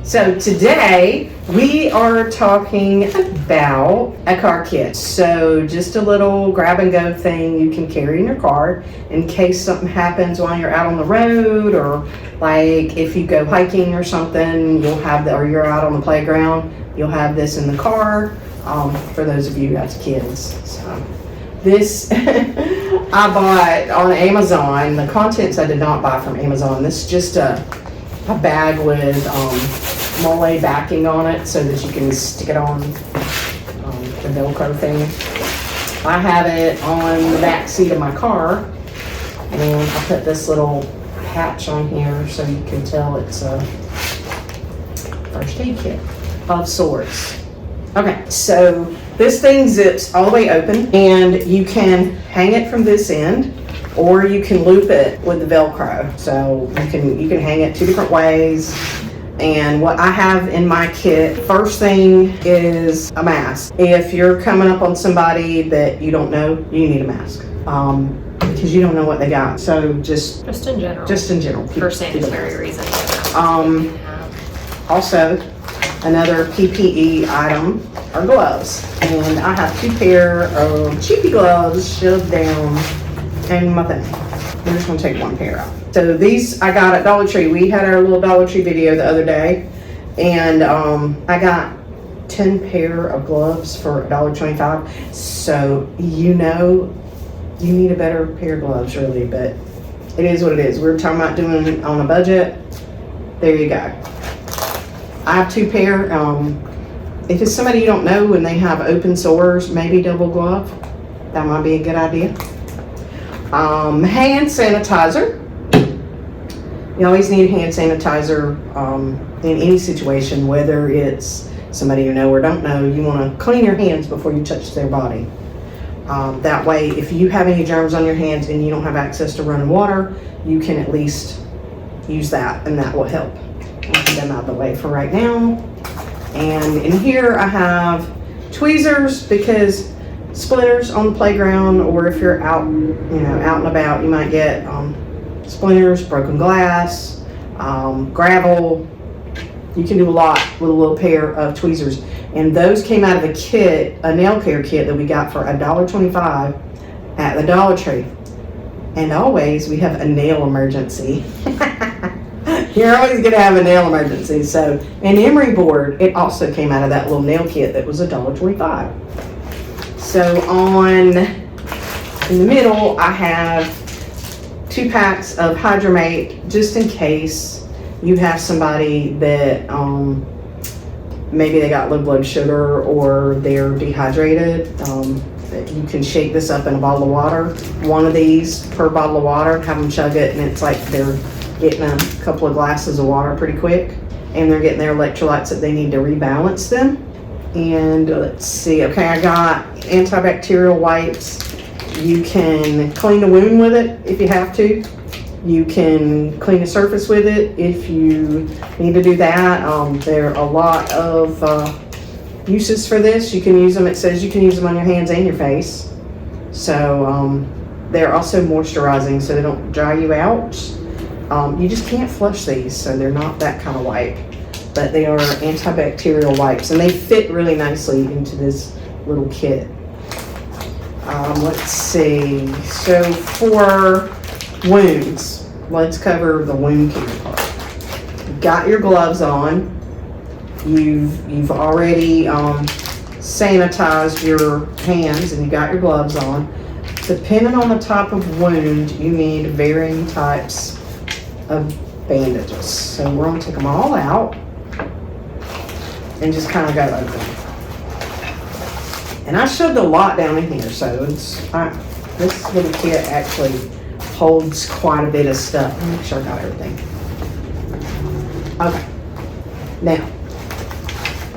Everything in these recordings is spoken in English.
So today we are talking about a car kit. So just a little grab and go thing you can carry in your car in case something happens while you're out on the road, or like if you go hiking or something, you'll have or you're out on the playground, you'll have this in the car. For those of you who have kids. So this I bought on Amazon. The contents I did not buy from Amazon. This is just a bag with mole backing on it so that you can stick it on the Velcro thing. I have it on the back seat of my car, and I put this little patch on here so you can tell it's a first aid kit of sorts. Okay, so this thing zips all the way open, and you can hang it from this end, or you can loop it with the Velcro. So you can hang it two different ways. And what I have in my kit, first thing is a mask. If you're coming up on somebody that you don't know, you need a mask. Because you don't know what they got. So just in general. Just in general. For sanitary reasons. Also, another PPE item are gloves. And I have 2 pair of cheapy gloves shoved down in my thing. I'm just gonna take 1 pair out. So these I got at Dollar Tree. We had our little Dollar Tree video the other day, and I got 10 pair of gloves for $1.25. So you know you need a better pair of gloves really, but it is what it is. We were talking about doing it on a budget. There you go. I have 2 pair. If it's somebody you don't know and they have open sores, maybe double glove. That might be a good idea. Hand sanitizer. You always need hand sanitizer in any situation, whether it's somebody you know or don't know. You want to clean your hands before you touch their body. That way, if you have any germs on your hands and you don't have access to running water, you can at least use that, and that will help. I'll put them out of the way for right now. And in here I have tweezers, because splinters on the playground, or if you're out, out and about, you might get splinters, broken glass, gravel. You can do a lot with a little pair of tweezers. And those came out of a kit, a nail care kit that we got for $1.25 at the Dollar Tree. And always we have a nail emergency. You're always gonna have a nail emergency. So an emery board, it also came out of that little nail kit that was $1.25. So in the middle, I have 2 packs of Hydramate, just in case you have somebody that maybe they got low blood sugar or they're dehydrated. You can shake this up in a bottle of water. 1 of these per bottle of water, have them chug it, and it's like they're getting a couple of glasses of water pretty quick, and they're getting their electrolytes that they need to rebalance them. And let's see, okay, I got antibacterial wipes. You can clean the wound with it if you have to. You can clean the surface with it if you need to do that. There are a lot of uses for this. You can use them, it says you can use them on your hands and your face. So they're also moisturizing, so they don't dry you out. You just can't flush these, so they're not that kind of wipe. But they are antibacterial wipes, and they fit really nicely into this little kit. Let's see, so for wounds, let's cover the wound care part. You've got your gloves on. You've already sanitized your hands, and you got your gloves on. Depending on the type of wound, you need varying types of bandages. So we're going to take them all out and just kind of go over them. And I shoved a lot down in here, so this little kit actually holds quite a bit of stuff. Let me make sure I got everything. Okay, now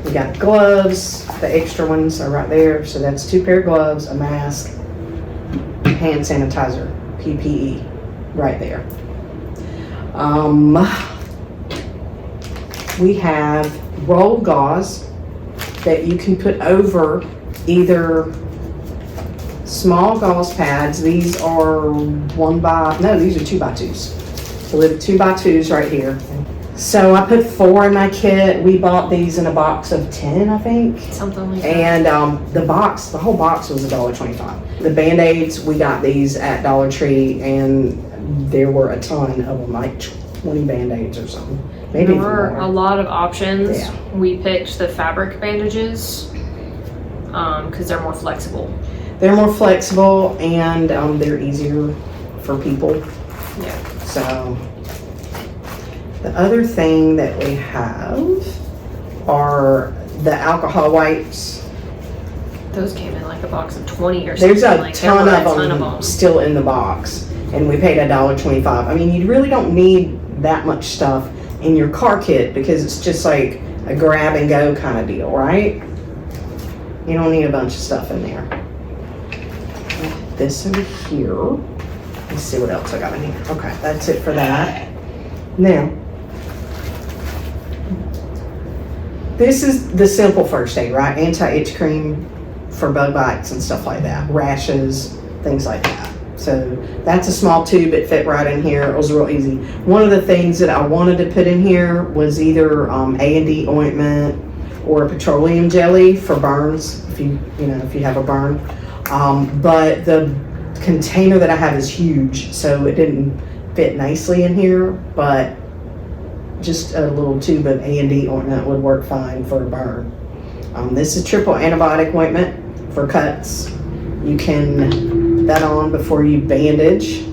we got the gloves. The extra ones are right there, so that's 2 pair of gloves, a mask, hand sanitizer, PPE, right there. We have roll gauze that you can put over either small gauze pads. These are these are 2x2s. So we have 2x2s right here. So I put 4 in my kit. We bought these in a box of 10, I think. Something like that. And the whole box was $1.25. The Band-Aids, we got these at Dollar Tree, and there were a ton of them, like 20 Band-Aids or something. Maybe there were a lot of options. Yeah. We picked the fabric bandages because they're more flexible. They're more flexible, and they're easier for people. Yeah. So the other thing that we have are the alcohol wipes. Those came in like a box of 20 or something. There's a like, ton there were of a ton them of them still in the box, and we paid $1.25. I mean, you really don't need that much stuff in your car kit because it's just like a grab and go kind of deal, right? You don't need a bunch of stuff in there. This over here. Let's see what else I got in here. Okay, that's it for that. Now, this is the simple first aid, right? Anti-itch cream for bug bites and stuff like that. Rashes, things like that. So that's a small tube. It fit right in here. It was real easy. One of the things that I wanted to put in here was either A&D ointment or petroleum jelly for burns, if you have a burn. But the container that I have is huge, so it didn't fit nicely in here, but just a little tube of A&D ointment would work fine for a burn. This is triple antibiotic ointment for cuts. You can put that on before you bandage.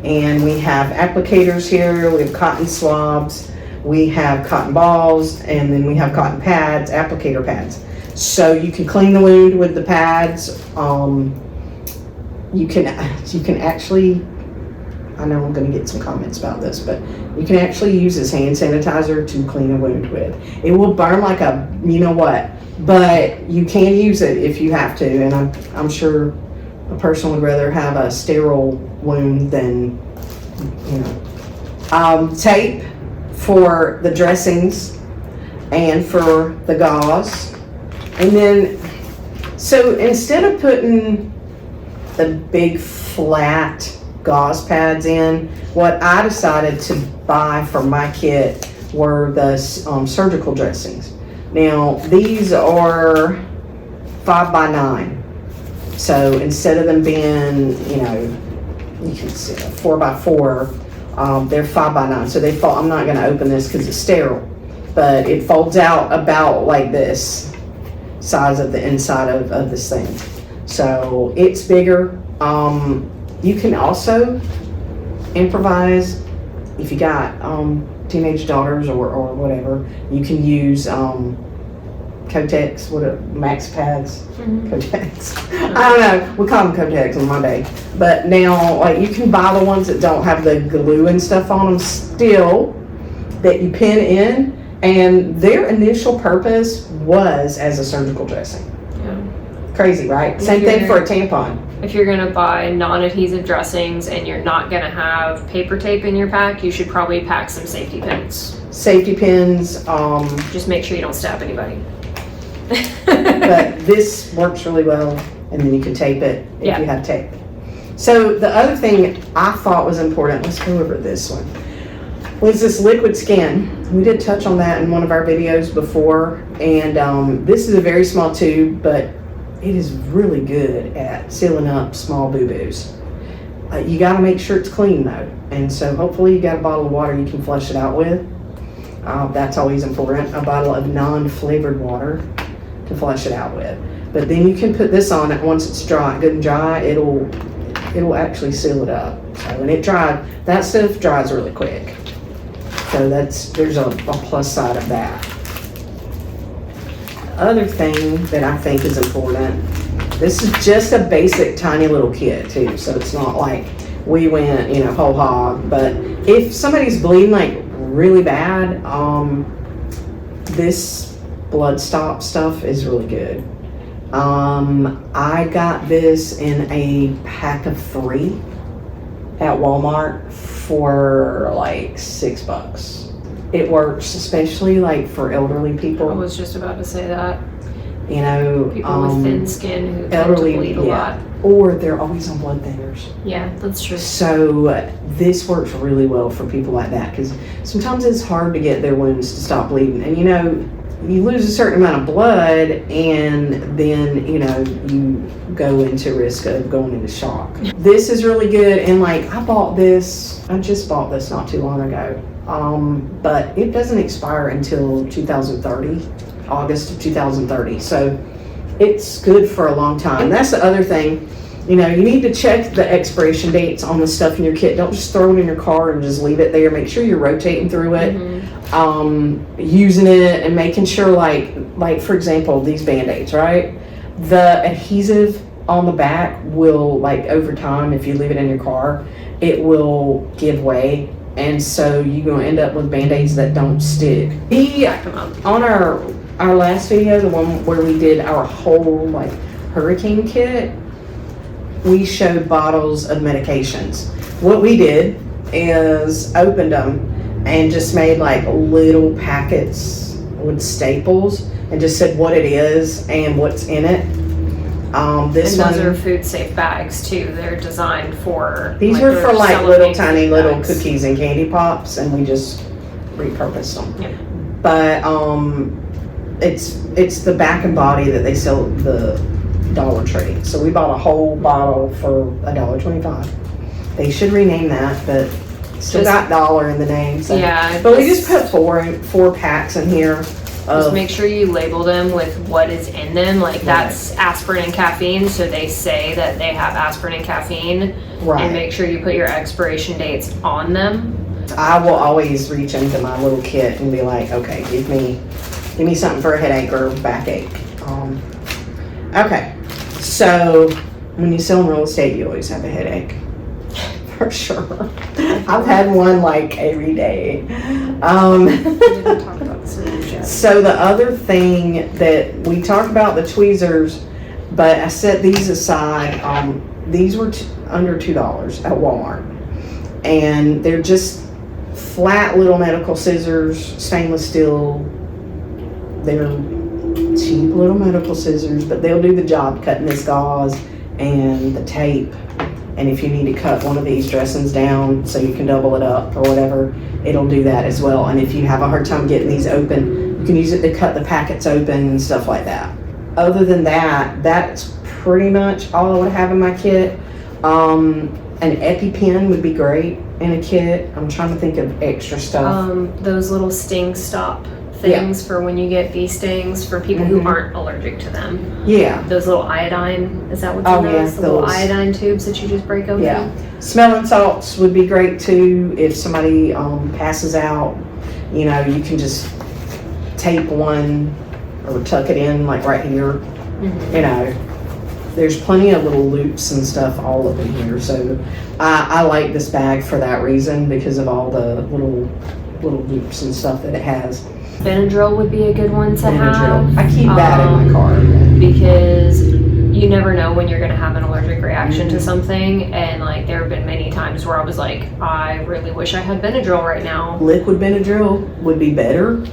And we have applicators here, we have cotton swabs, we have cotton balls, and then we have cotton pads, applicator pads. So you can clean the wound with the pads. You can actually, I know I'm going to get some comments about this, but you can actually use this hand sanitizer to clean a wound with. It will burn like a, you know what, but you can use it if you have to, and I'm sure a person would rather have a sterile wound than, tape for the dressings and for the gauze. And then, so instead of putting the big flat gauze pads in, what I decided to buy for my kit were the surgical dressings. Now, these are 5x9. So instead of them being, you can see 4x4, they're 5x9. So they fold. I'm not going to open this because it's sterile, but it folds out about like this size of the inside of this thing. So it's bigger. You can also improvise if you got teenage daughters or whatever. You can use Kotex, Max pads, Kotex. I don't know. We call them Kotex on my day. But now, like, you can buy the ones that don't have the glue and stuff on them still that you pin in, and their initial purpose was as a surgical dressing. Yeah. Crazy, right? Same thing for a tampon. If you're gonna buy non-adhesive dressings and you're not gonna have paper tape in your pack, you should probably pack some safety pins. Safety pins. Just make sure you don't stab anybody. But this works really well, and then you can tape it if you have tape. So the other thing I thought was important, let's go over this one, was this liquid skin. We did touch on that in one of our videos before, and this is a very small tube, but it is really good at sealing up small boo-boos. You got to make sure it's clean though, and so hopefully you got a bottle of water you can flush it out with. That's always important, a bottle of non-flavored water to flush it out with. But then you can put this on it once it's dry, good and dry, it'll actually seal it up. So when it dries, that stuff dries really quick. So there's a plus side of that. The other thing that I think is important, this is just a basic tiny little kit too, so it's not like we went, whole hog, but if somebody's bleeding like really bad, this blood stop stuff is really good. I got this in a pack of 3 at Walmart for like $6. It works, especially like for elderly people. I was just about to say that. People with thin skin who tend to bleed a lot. or they're always on blood thinners. Yeah, that's true. So this works really well for people like that, because sometimes it's hard to get their wounds to stop bleeding. And you lose a certain amount of blood, and then you go into risk of going into shock. This is really good, and I just bought this not too long ago, but it doesn't expire until 2030, August of 2030. So it's good for a long time. That's the other thing. You need to check the expiration dates on the stuff in your kit. Don't just throw it in your car and just leave it there. Make sure you're rotating through it, using it, and making sure, like for example, these Band-Aids, right? The adhesive on the back will, over time, if you leave it in your car, it will give way. And so you're going to end up with Band-Aids that don't stick. On our last video, the one where we did our whole hurricane kit, we showed bottles of medications. What we did is opened them and just made little packets with staples and just said what it is and what's in it. Those are food safe bags too. They're designed for. These are for little tiny little cookies and candy pops, and we just repurposed them. Yeah. But it's the back and body that they sell at the Dollar Tree. So we bought a whole bottle for $1.25. They should rename that, but still got dollar in the name. So. Yeah. But we just put four packs in here. Just make sure you label them with what is in them. That's aspirin and caffeine, so they say that they have aspirin and caffeine. Right. And make sure you put your expiration dates on them. I will always reach into my little kit and be like, okay, give me something for a headache or backache. Okay, so when you sell in real estate, you always have a headache. For sure. I've had one every day. We didn't talk about the scissors yet. So the other thing that we talked about, the tweezers, but I set these aside. These were under $2 at Walmart. And they're just flat little medical scissors, stainless steel. They're cheap little medical scissors, but they'll do the job cutting this gauze and the tape. And if you need to cut one of these dressings down so you can double it up or whatever, it'll do that as well. And if you have a hard time getting these open, you can use it to cut the packets open and stuff like that. Other than that, that's pretty much all I would have in my kit. An EpiPen would be great in a kit. I'm trying to think of extra stuff. Those little sting stop things for when you get bee stings for people who aren't allergic to them. Yeah. Those little iodine, is that what's in those? Yeah, the little iodine tubes that you just break open? Yeah. Smelling salts would be great too. If somebody passes out, you can just tape one or tuck it in right here. There's plenty of little loops and stuff all up in here. So I like this bag for that reason, because of all the little loops and stuff that it has. Benadryl would be a good one to have. I keep that in my car. Because you never know when you're going to have an allergic reaction to something. And there have been many times where I was like, I really wish I had Benadryl right now. Liquid Benadryl would be better.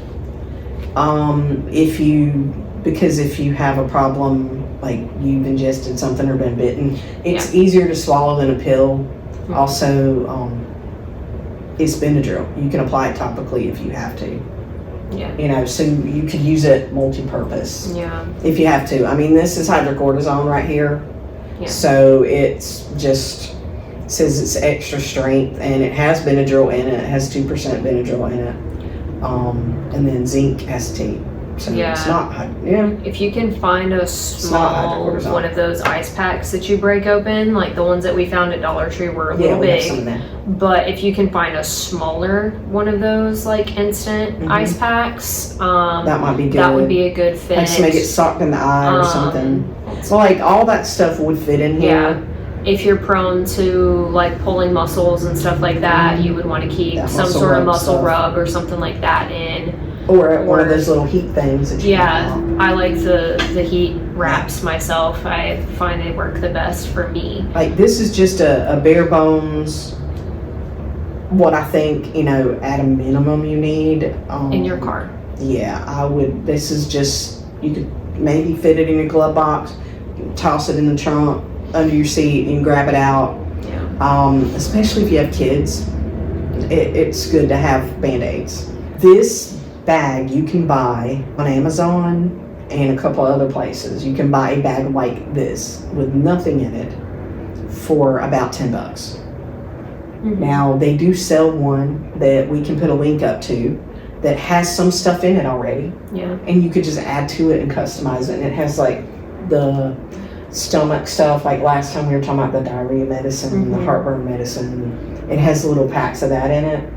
Because if you have a problem, you've ingested something or been bitten, it's easier to swallow than a pill. Also, it's Benadryl. You can apply it topically if you have to. Yeah. So you could use it multi-purpose. Yeah. If you have to. I mean, this is hydrocortisone right here. Yeah. So it's just says it's extra strength, and it has Benadryl in it. It has 2% Benadryl in it. And then zinc acetate. So it's not, If you can find a small one of those ice packs that you break open, the ones that we found at Dollar Tree were a little big. But if you can find a smaller one of those instant ice packs, that might be good. That would be a good fit. Somebody gets socked in the eye or something. Well, all that stuff would fit in here. Yeah. If you're prone to pulling muscles and stuff like that, you would want to keep some sort of muscle rub or something like that in. Or one of those little heat things that you I like the heat wraps myself. I find they work the best for me. This is just a bare bones, what I think, at a minimum you need. In your car. Yeah, I would. This is just, you could maybe fit it in your glove box, toss it in the trunk. under your seat. You can grab it out. Yeah. Especially if you have kids, it's good to have Band-Aids. This bag you can buy on Amazon and a couple other places. You can buy a bag like this with nothing in it for about $10. Mm-hmm. Now, they do sell one that we can put a link up to that has some stuff in it already. Yeah. And you could just add to it and customize it. And it has like the stomach stuff, like last time we were talking about the diarrhea medicine and the heartburn medicine. It has little packs of that in it.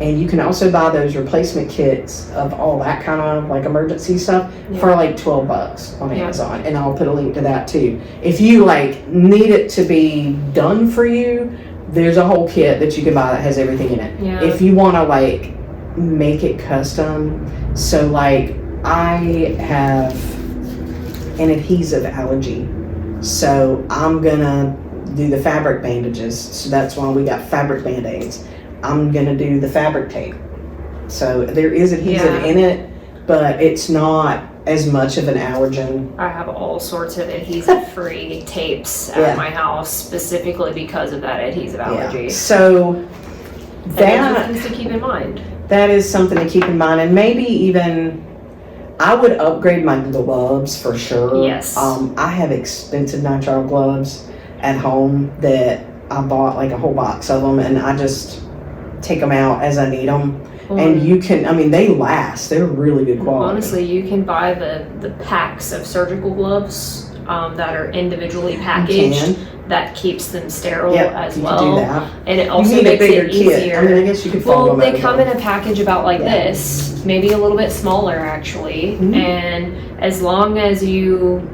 And you can also buy those replacement kits of all that kind of like emergency stuff for like $12 on Amazon. And I'll put a link to that too. If you like need it to be done for you, there's a whole kit that you can buy that has everything in it. Yeah. If you want to like make it custom, so like I have an adhesive allergy, so I'm gonna do the fabric bandages, so that's why we got fabric Band-Aids. I'm gonna do the fabric tape, so there is adhesive in it, but it's not as much of an allergen. I have all sorts of adhesive-free tapes at my house specifically because of that adhesive allergy. So that things to keep in mind. That is something to keep in mind, and maybe even I would upgrade my gloves for sure. Yes. I have expensive nitrile gloves at home that I bought like a whole box of them, and I just take them out as I need them. And you can, I mean, they last. They're really good quality. Honestly, you can buy the packs of surgical gloves that are individually packaged. That keeps them sterile as well. You can do that. And it also makes it easier. Kit. I mean, I guess you could follow them. They come in a package about like this, maybe a little bit smaller actually. And as long as you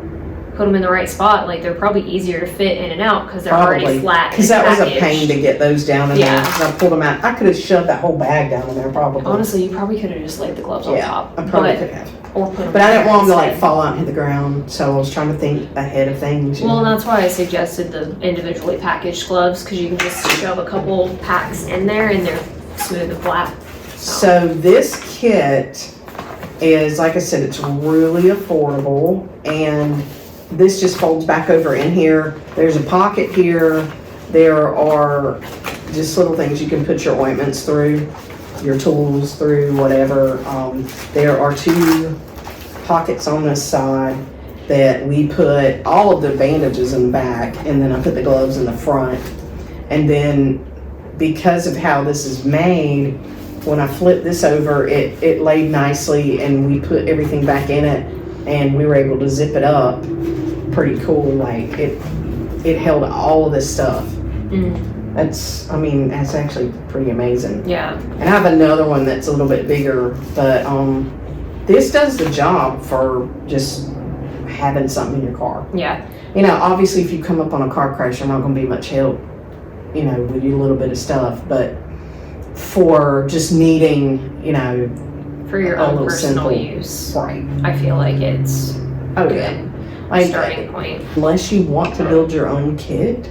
put them in the right spot, like they're probably easier to fit in and out because they're already flat. Because that was a pain to get those down in there. Because I pulled them out. I could have shoved that whole bag down in there probably. Honestly, you probably could have just laid the gloves on top. I probably could have. Or put them but I didn't want them to like fall out and hit the ground, so I was trying to think ahead of things. Well, and that's why I suggested the individually packaged gloves, because you can just shove a couple packs in there and they're smooth and flat. So this kit is, like I said, it's really affordable, and this just folds back over in here. There's a pocket here. There are just little things you can put your ointments through, your tools through, whatever. There are 2 pockets on this side that we put all of the bandages in the back, and then I put the gloves in the front. And then because of how this is made, when I flipped this over, it laid nicely, and we put everything back in it, and we were able to zip it up pretty cool. Like it held all of this stuff. That's actually pretty amazing. Yeah. And I have another one that's a little bit bigger, but this does the job for just having something in your car. Yeah. You know, obviously if you come up on a car crash, you're not going to be much help, you know, with your little bit of stuff, but for just needing, you know, for your own personal use. Right. I feel like it's good. Like, starting point. Unless you want to build your own kit,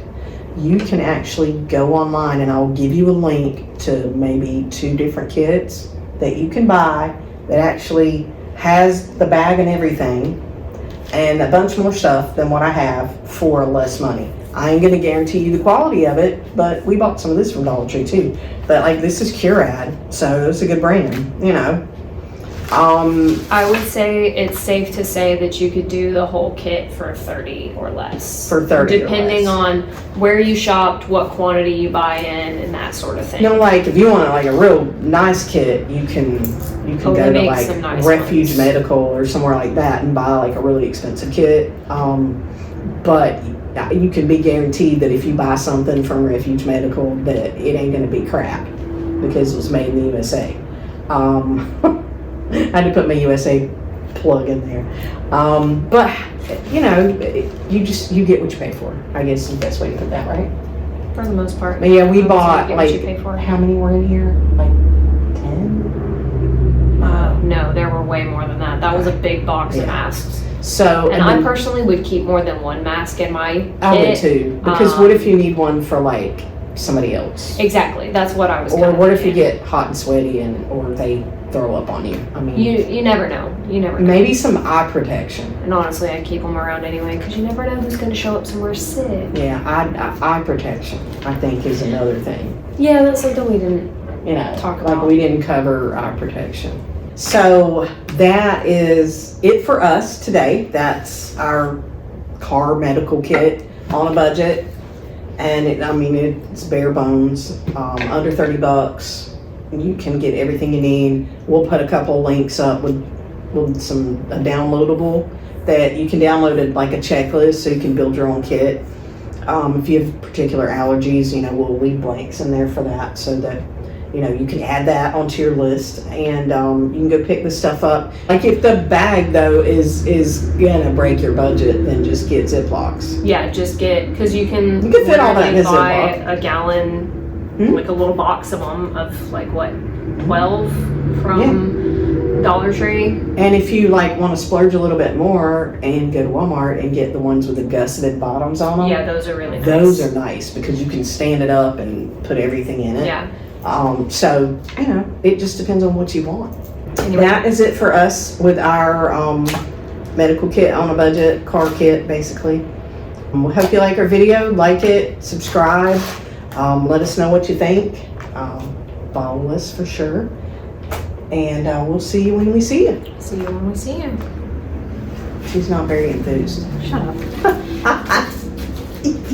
you can actually go online, and I'll give you a link to maybe 2 different kits that you can buy that actually has the bag and everything and a bunch more stuff than what I have for less money. I ain't gonna guarantee you the quality of it, but we bought some of this from Dollar Tree too. But like, this is Curad, so it's a good brand, you know. I would say it's safe to say that you could do the whole kit for 30 or less. For 30 depending on where you shopped, what quantity you buy in, and that sort of thing. You know, like if you want like a real nice kit, you can go to like Refuge Medical or somewhere like that and buy like a really expensive kit. But you can be guaranteed that if you buy something from Refuge Medical, that it ain't gonna be crap because it was made in the USA. I had to put my USA plug in there. But, you know, you get what you pay for. I guess is the best way to put that, right? For the most part. But yeah, we bought, like, for. How many were in here? Like 10? No, there were way more than that. That was a big box of masks. So, and I personally would keep more than one mask in my kit. I would too. Because what if you need one for like somebody else. Exactly. That's what I was. Or what if you get hot and sweaty or they throw up on you? I mean, you never know. You never know. Maybe some eye protection. And honestly, I keep them around anyway because you never know who's going to show up somewhere sick. Yeah, eye protection, I think, is another thing. Yeah, that's something we didn't talk about. Like we didn't cover eye protection. So that is it for us today. That's our car medical kit on a budget. And it's bare bones, under $30. You can get everything you need. We'll put a couple links up with a downloadable that you can download it like a checklist so you can build your own kit. If you have particular allergies, we'll leave blanks in there for that so that you can add that onto your list, and you can go pick the stuff up. Like if the bag though is gonna break your budget, then just get Ziplocs. Yeah, just get, because you can fit all that in a buy Ziploc. a gallon, like a little box of them of like what, 12 from Dollar Tree. And if you want to splurge a little bit more and go to Walmart and get the ones with the gusseted bottoms on them. Yeah, those are really nice. Those are nice because you can stand it up and put everything in it. Yeah. So, it just depends on what you want. Anyway. That is it for us with our medical kit on a budget, car kit, basically. We hope you like our video. Like it, subscribe, let us know what you think. Follow us for sure. And we'll see you when we see you. See you when we see you. She's not very enthused. Shut up.